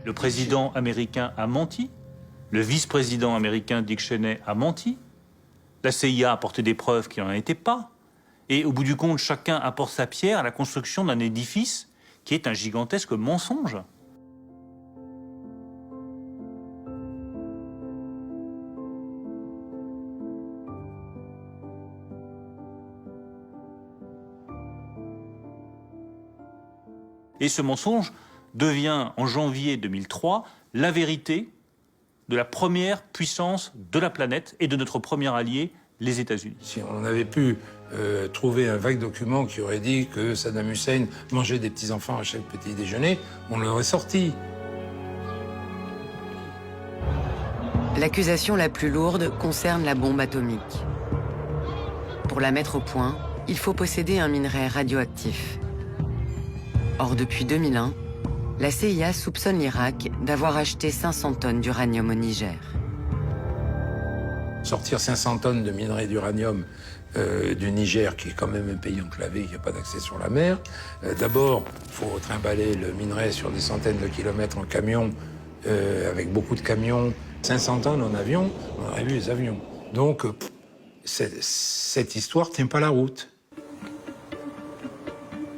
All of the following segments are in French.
Le président américain a menti. Le vice-président américain Dick Cheney a menti. La CIA a apporté des preuves qui n'en étaient pas. Et au bout du compte, chacun apporte sa pierre à la construction d'un édifice qui est un gigantesque mensonge. Et ce mensonge devient, en janvier 2003, la vérité de la première puissance de la planète et de notre premier allié, les États-Unis. Si on avait pu trouver un vague document qui aurait dit que Saddam Hussein mangeait des petits-enfants à chaque petit déjeuner, on l'aurait sorti. L'accusation la plus lourde concerne la bombe atomique. Pour la mettre au point, il faut posséder un minerai radioactif. Or, depuis 2001, la CIA soupçonne l'Irak d'avoir acheté 500 tonnes d'uranium au Niger. Sortir 500 tonnes de minerai d'uranium du Niger, qui est quand même un pays enclavé, qui n'a pas d'accès sur la mer. D'abord, il faut trimballer le minerai sur des centaines de kilomètres en camion, avec beaucoup de camions. 500 tonnes en avion, on aurait vu les avions. Donc, cette histoire ne tient pas la route.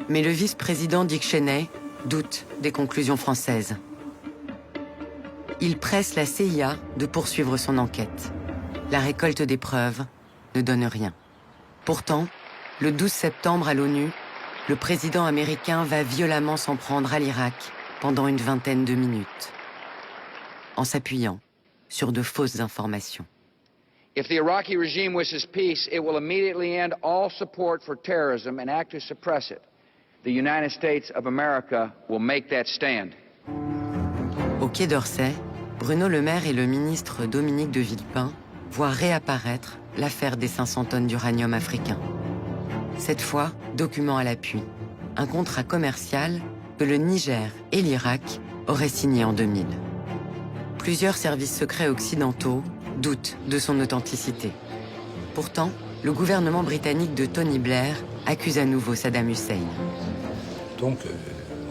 Mais le vice-président Dick Cheney doute des conclusions françaises. Il presse la CIA de poursuivre son enquête. La récolte des preuves ne donne rien. Pourtant, le 12 septembre à l'ONU, le président américain va violemment s'en prendre à l'Irak pendant une vingtaine de minutes, en s'appuyant sur de fausses informations. If the Iraqi regime wishes peace, it will immediately end all support for terrorism and act to suppress it. The United States of America will make that stand. Au Quai d'Orsay, Bruno Le Maire et le ministre Dominique de Villepin voient réapparaître l'affaire des 500 tonnes d'uranium africain. Cette fois, document à l'appui, un contrat commercial que le Niger et l'Irak auraient signé en 2000. Plusieurs services secrets occidentaux doutent de son authenticité. Pourtant, le gouvernement britannique de Tony Blair accuse à nouveau Saddam Hussein. Donc,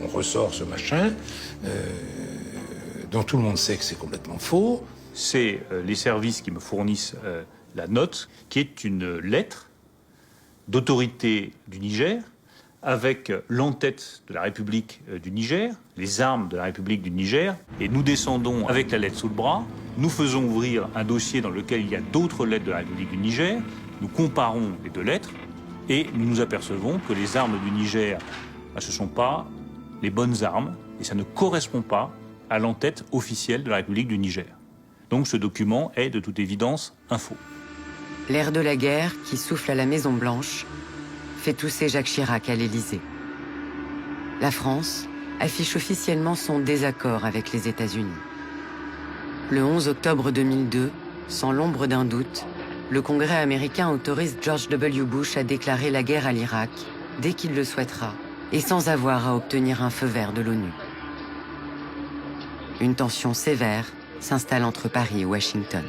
on ressort ce machin, dont tout le monde sait que c'est complètement faux. C'est les services qui me fournissent la note, qui est une lettre d'autorité du Niger, avec l'entête de la République du Niger, les armes de la République du Niger, et nous descendons avec la lettre sous le bras, nous faisons ouvrir un dossier dans lequel il y a d'autres lettres de la République du Niger, nous comparons les deux lettres, et nous nous apercevons que les armes du Niger, ce ne sont pas les bonnes armes, et ça ne correspond pas à l'entête officielle de la République du Niger. Donc ce document est de toute évidence un faux. L'air de la guerre, qui souffle à la Maison-Blanche, fait tousser Jacques Chirac à l'Élysée. La France affiche officiellement son désaccord avec les États-Unis. Le 11 octobre 2002, sans l'ombre d'un doute, le Congrès américain autorise George W. Bush à déclarer la guerre à l'Irak dès qu'il le souhaitera et sans avoir à obtenir un feu vert de l'ONU. Une tension sévère s'installe entre Paris et Washington.